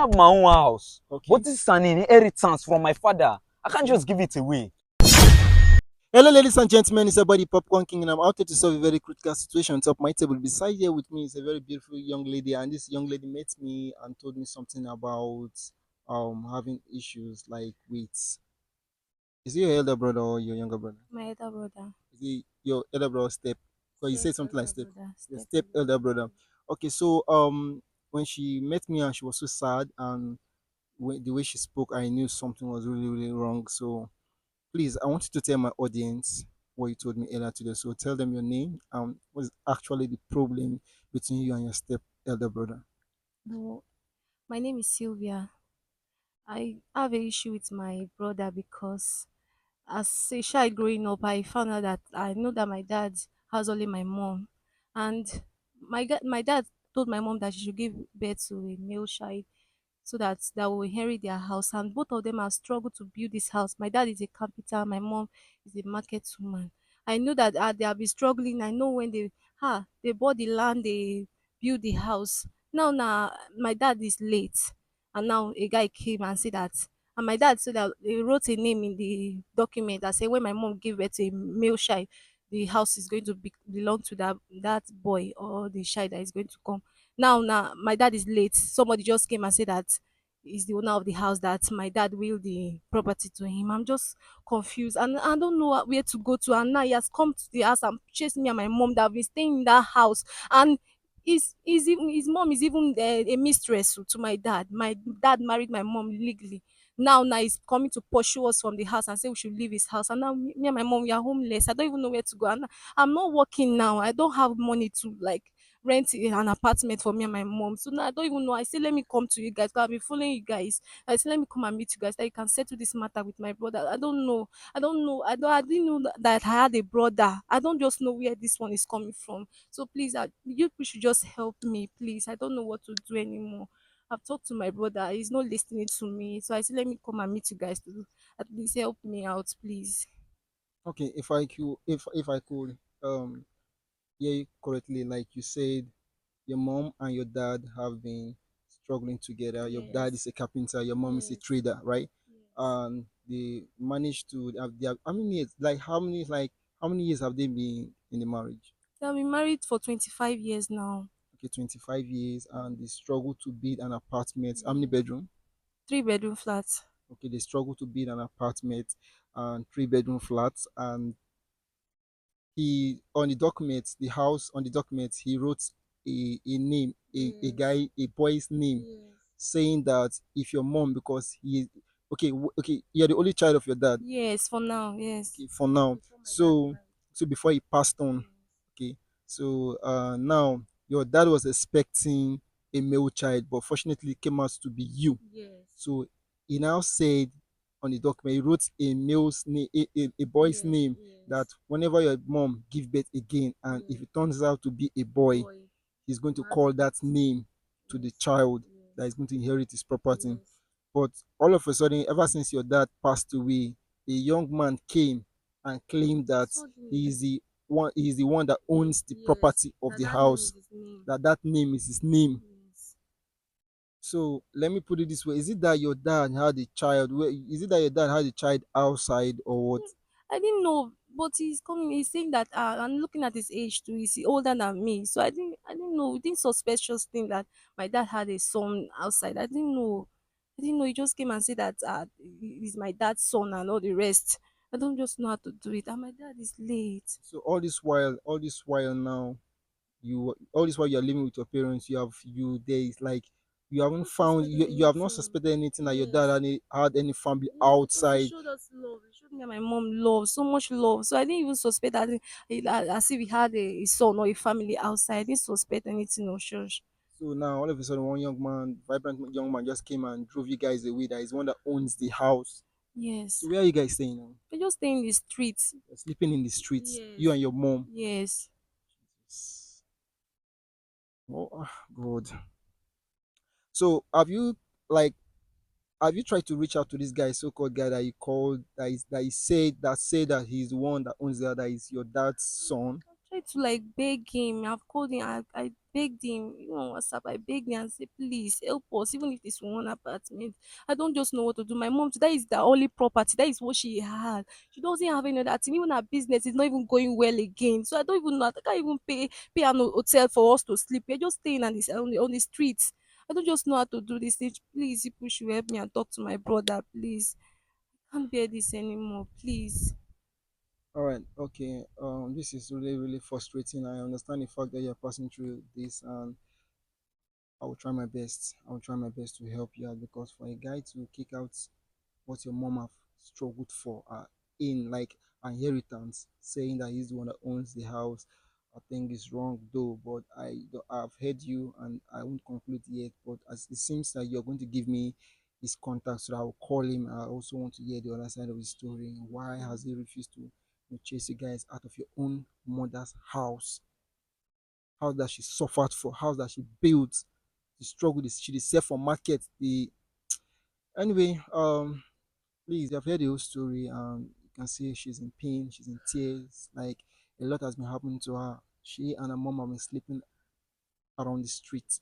have my own house. Okay. But this is an inheritance from my father. I can't just give it away. Hello, ladies and gentlemen. It's about the Popcorn King, and I'm out here to solve a very critical situation on top of my table. Beside here with me is a very beautiful young lady, and this young lady met me and told me something about having issues like with, is it your elder brother or your younger brother? My elder brother. Is it your elder brother step? Because you Step said something like elder step. brother. Your Step step elder elder brother. brother. Okay, so when she met me and she was so sad, and the way she spoke, I knew something was really really wrong. So please, I want you to tell my audience what you told me earlier today. So tell them your name. What's actually the problem between you and your step elder brother? No, my name is Sylvia. I have an issue with my brother because as a child growing up, I found out that I know that my dad has only my mom, and my dad told my mom that she should give birth to a male child so that will inherit their house. And both of them have struggled to build this house. My dad is a carpenter, my mom is a market woman. I know that they have been struggling. I know when they bought the land, they built the house. Now my dad is late, and now a guy came and said that, and my dad said that he wrote a name in the document that said when my mom gave birth to a male child, the house is going to belong to that boy or the child that is going to come. Now my dad is late. Somebody just came and said that he's the owner of the house, that my dad willed the property to him. I'm just confused and I don't know where to go to. And now he has come to the house and chased me and my mom that have been staying in that house. And his mom is even a mistress to my dad. My dad married my mom legally. Now he's coming to pursue us from the house and say we should leave his house. And now me and my mom, we are homeless. I don't even know where to go. And I'm not working now. I don't have money to like rent an apartment for me and my mom. So now I don't even know. I say let me come to you guys. 'Cause I've been following you guys. I say let me come and meet you guys that you can settle this matter with my brother. I don't know. I didn't know that I had a brother. I don't just know where this one is coming from. So please, you people should just help me, please. I don't know what to do anymore. I've talked to my brother. He's not listening to me. So I said, let me come and meet you guys to at least help me out, please. Okay, if I could hear you correctly, like you said, your mom and your dad have been struggling together. Your dad is Yes. a carpenter, your mom is a Yes. trader, right? Yes. And they managed to have their, how many years, how many years have they been in the marriage? I've been married for 25 years now. Okay, 25 years, and they struggle to build an apartment. How many Yes. bedroom? 3 bedroom flats. Okay, they struggle to build an apartment and three-bedroom flats. And he, on the documents, the house, on the documents, he wrote a name, a Yes. guy, a boy's name, Yes. saying that if your mom, because he, okay, okay, you're the only child of your dad, Yes, for now, yes. okay, for now. Before my dad So married. so before he passed on, Yes. okay, so now your dad was expecting a male child, but fortunately it came out to be you. Yes. So he now said on the document, he wrote a male's name, a boy's Yes. name, that Yes. whenever your mom give birth again, and if Yes. it turns out to be a A boy, boy. he's going to Mark call it. that name to the Yes. child Yes. that is going to inherit his property. Yes. But all of a sudden, ever since your dad passed away, a young man came and claimed that Suddenly. he is the one that owns the Yes. property of That the that name house, is his name. that name is his name. Yes. So let me put it this way: is it that your dad had a child? Is it that your dad had a child outside, or what? I didn't know, but he's coming. He's saying that, and looking at his age too, he's older than me. So I didn't know. We didn't suspicious thing that my dad had a son outside. I didn't know. I didn't know. He just came and said that he's my dad's son and all the rest. I don't just know how to do it. And my dad is late. So all this while now, all this while you're living with your parents, there is like you haven't Not found, suspected you have not anything. suspected anything that your dad Yes. had any family Yes, because he outside. showed us love. He showed me and my mom love, so much love. So I didn't even suspect that as if he had a son or a family outside. I didn't suspect anything or church. So now all of a sudden, one young man, vibrant young man, just came and drove you guys away. That is one that owns the house. Yes. So where are you guys staying now? I just stay in the streets. You're sleeping in the streets, you Yes. and your mom. Yes. Oh, God. So like have you tried to reach out to this guy, so-called guy that you called, that said that he's the one that owns that is your dad's son? I tried to like beg him. I've called him. I begged him, even on WhatsApp, I begged him and said, please help us, even if it's one apartment. I don't just know what to do. My mom, that is the only property, that is what she had. She doesn't have any other thing. Even her business is not even going well again. So I don't even know. I can't even pay an hotel for us to sleep. We're just staying on the streets. I don't just know how to do this thing. Please, people should help me and talk to my brother, please. I can't bear this anymore, please. All right, okay. This is really, really frustrating. I understand the fact that you're passing through this, and I will try my best. I will try my best to help you out, because for a guy to kick out what your mom have struggled for in like an inheritance, saying that he's the one that owns the house, I think is wrong though. But I've heard you, and I won't conclude yet. But as it seems that you're going to give me his contact, so I will call him. I also want to hear the other side of his story. Why has he refused to chase you guys out of your own mother's house? House that she suffered for, house that she built, the struggle she did sell for market. The anyway, please, you've heard the whole story, and you can see she's in pain, she's in tears. Like, a lot has been happening to her. She and her mom have been sleeping around the street,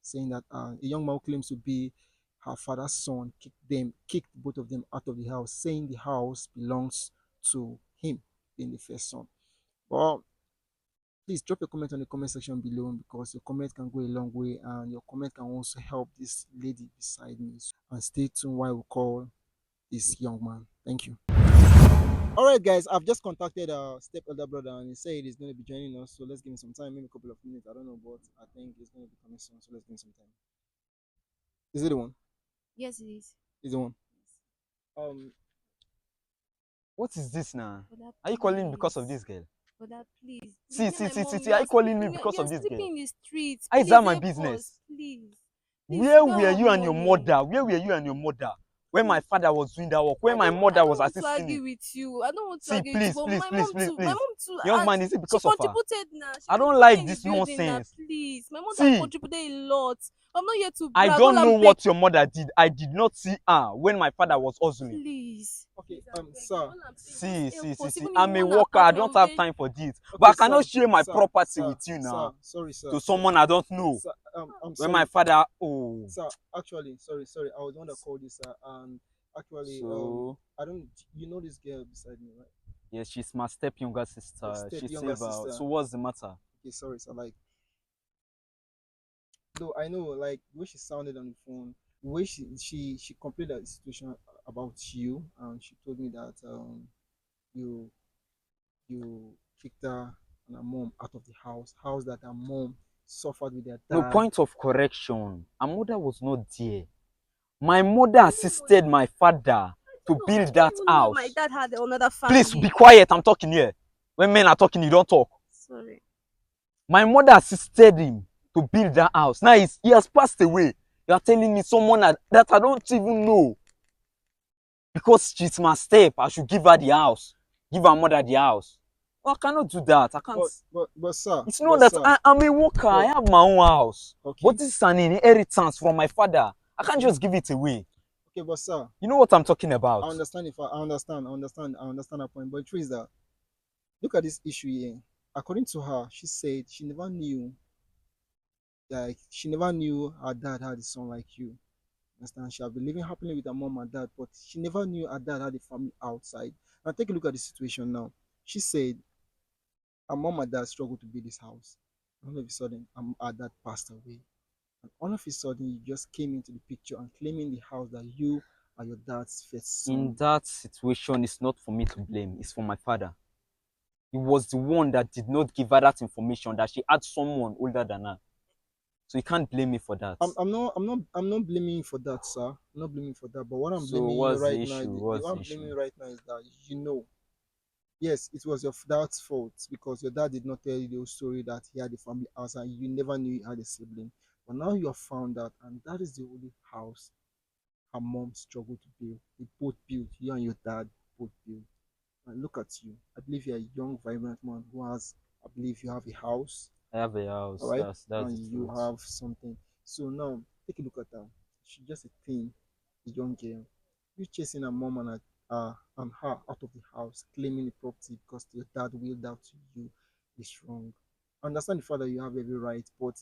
saying that a young man who claims to be her father's son kicked both of them out of the house, saying the house belongs to him, being the first son. Well, please drop a comment on the comment section below, because your comment can go a long way, and your comment can also help this lady beside me. And stay tuned while we call this young man. Thank you. All right, guys, I've just contacted our step elder brother, and he said he's going to be joining us. So let's give him some time, maybe a couple of minutes. I don't know, but I think he's going to be coming soon. So let's give him some time. Is it the one? Yes, it is. Is the one? Um, What is this now? Brother, Are you calling me because of please. this girl? Brother, please. See, Me and see, my see, see, mom, see. we Are are you calling me sleeping. because We are of this girl? sleeping in the streets. How is Please that my help us, business? please. Please, we Where don't were have you and your money. mother? Where were you and your mother when my Please. father was doing that work? When my I mother was don't want to assisting him? argue with you. I don't want to See, argue with you. please, But please, my please, mom please, too. My please. mom too. Young And man, is it she because of her? contributed now. She I don't contributed like in the this building now. nonsense. Please. My mother See, contributed a lot. I'm not here to I brag. All don't know I'm begging. what your mother did. I did not see her when my father was hustling. Please. okay, Please, I'm begging. sir. All I'm saying, just See, help see, see, us. see. Even if I'm a one worker. I apartment, don't I'm have very. time for this. But Okay, I cannot sir. share my Sir, property sir, with you sir. now Sorry, sir. to Sorry, someone I don't know. sir. I'm When my sorry. father, oh, Sir, actually, sorry. I was the one that called you, sir. And actually, so I don't. You know this girl beside me, right? yes, she's my step younger Your sister. step She's younger Sylvia. sister. So what's the matter? Okay, sorry, sir. Like, though I know, like, the way she sounded on the phone, the way she complained that situation about you, and she told me that you you kicked her and her mom out of the house that her mom suffered with their No dad. point of correction. Her mother was not there. My mother assisted my father to I build didn't that even know my house. dad had another Please be family. quiet. I'm talking here. When men are talking, you don't talk. Sorry. My mother assisted him to build that house. Now he has passed away. You are telling me someone that I don't even know. Because she's my step, I should give her the house. Give her mother the house. Well, I cannot do that. I can't. But sir, It's not that I'm a worker. I but have my own house. But okay, this is an inheritance from my father. I can't just give it away. okay, but sir, You know what I'm talking about? I understand. If I understand her point. But the truth is that, look at this issue here. According to her, she said she never knew, like, she never knew her dad had a son like you. Understand? She had been living happily with her mom and dad, but she never knew her dad had a family outside. Now take a look at the situation now. She said her mom and dad struggled to build this house. All of a sudden, her dad passed away. And all of a sudden, you just came into the picture and claiming the house that you are your dad's first In son. that situation, it's not for me to blame. It's for my father. He was the one that did not give her that information that she had someone older than her. So you can't blame me for that. I'm not blaming you for that, sir. I'm not blaming you for that. But what I'm So blaming you what's the right now, issue? What's what the I'm blaming issue? you right now is that, yes, it was your dad's fault, because your dad did not tell you the whole story that he had a family house and you never knew he had a sibling. But now you have found out, and that is the only house her mom struggled to build. They both built, you and your dad both built. And look at you. I believe you're a young, vibrant man who has, I believe you have a house, I have a all house. right, That's and the you truth. have something. So now take a look at her. She's just a teen, a young girl. You chasing her mom and her out of the house, claiming the property because your dad willed out to you, is wrong. I understand the fact that you have every right, but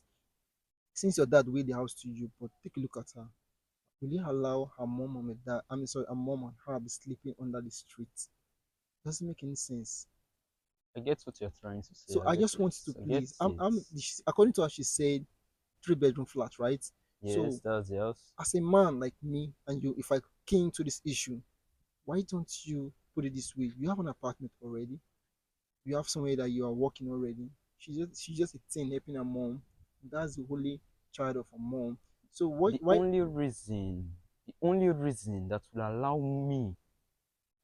Since your dad willed the house to you, but take a look at her. Will you allow her mom and her dad, I mean, sorry, her mom and her be sleeping under the street? Doesn't make any sense. I get what you're trying to say. So I I get just it. want you to I get please, it. according to her, she said 3 bedroom flat, right? Yes, So that's the house. as a man like me and you, if I came to this issue, why don't you put it this way? You have an apartment already. You have somewhere that you are working already. She's just a teen helping her mom. That's the only child of her mom. So The why only reason, the only reason that will allow me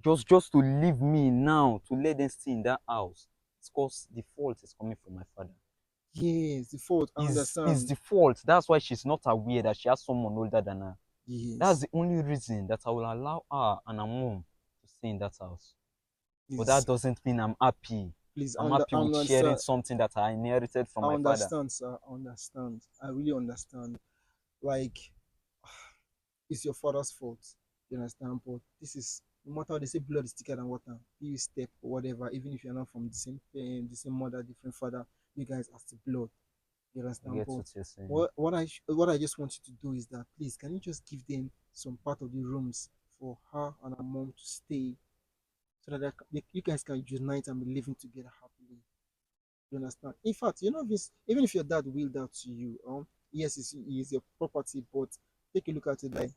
just to leave me now to let them stay in that house, it's because the fault is coming from my father. yes, the fault, I Is understand. the fault. That's why she's not aware that she has someone older than her. That's Yes, the only reason that I will allow her and her mom to stay in that house. But that please, doesn't mean I'm happy. please, I'm happy I with sharing understand. something that I inherited from I my father. understand, sir. I understand. I really understand. Like, it's your father's fault. You understand? But this is no matter how they say blood is thicker than water, be you step or whatever, even if you're not from the same mother, different father, you guys are still blood. You I understand? get But what you're saying. what I just want you to do is that please can you just give them some part of the rooms for her and her mom to stay so that you guys can unite and be living together happily. You understand? In fact, you know, even if your dad willed that to you, yes, it's your property, but take a look at it like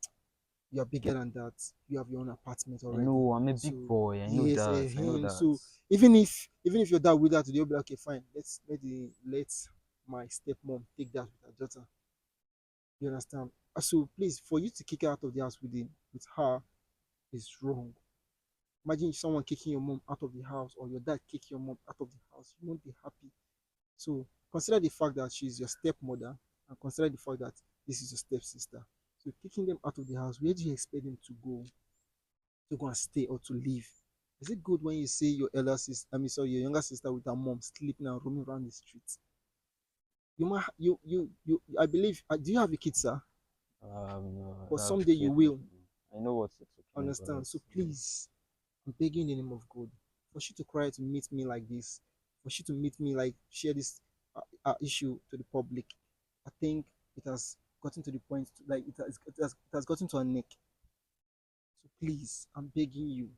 you're bigger than that. You have your own apartment I already. know I'm a big So boy. I know yes, that. I know that. so even if your dad willed that to you, you'll be like, okay, fine. Let my stepmom take that with her daughter. You understand? So please, for you to kick her out of the house with her is wrong. Imagine someone kicking your mom out of the house or your dad kicking your mom out of the house. You won't be happy. So consider the fact that she's your stepmother and consider the fact that this is your stepsister. So kicking them out of the house, where do you expect them to go and stay or to live? Is it good when you see your elder sister, I mean, sorry, your younger sister with her mom sleeping and roaming around the streets? You might, I believe, do you have a kid, sir? But I have someday you kid. will I know what you're talking understand. about. So please, I'm begging in the name of God for she to cry to meet me like this, for she to meet me like share this issue to the public. I think it has gotten to the point like it has gotten to her neck. So please, I'm begging you.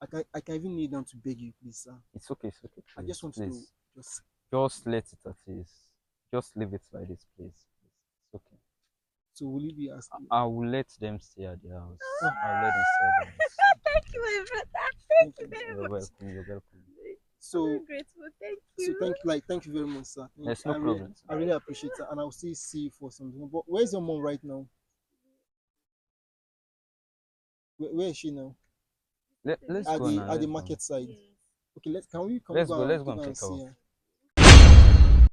I can even kneel down to beg you, please, sir. It's okay. It's okay. I just Please, want you to please. just Just let it at ease. Just leave it like this, please. It's okay. so will you be asking? I will let them stay at the house. Oh, I'll let them stay at the house. Thank you, my brother. Thank thank you you. very You're much. welcome. You're welcome. I'm So very grateful. Thank so you. thank you very much, sir. There's no problem. I really appreciate it, and I'll still see you for something. But where's your mom right now? Where is she now? Let's This go now. At the Let's go. market side. yes. Okay, can we Let's go go. and Let's go go and and pick her see up. her?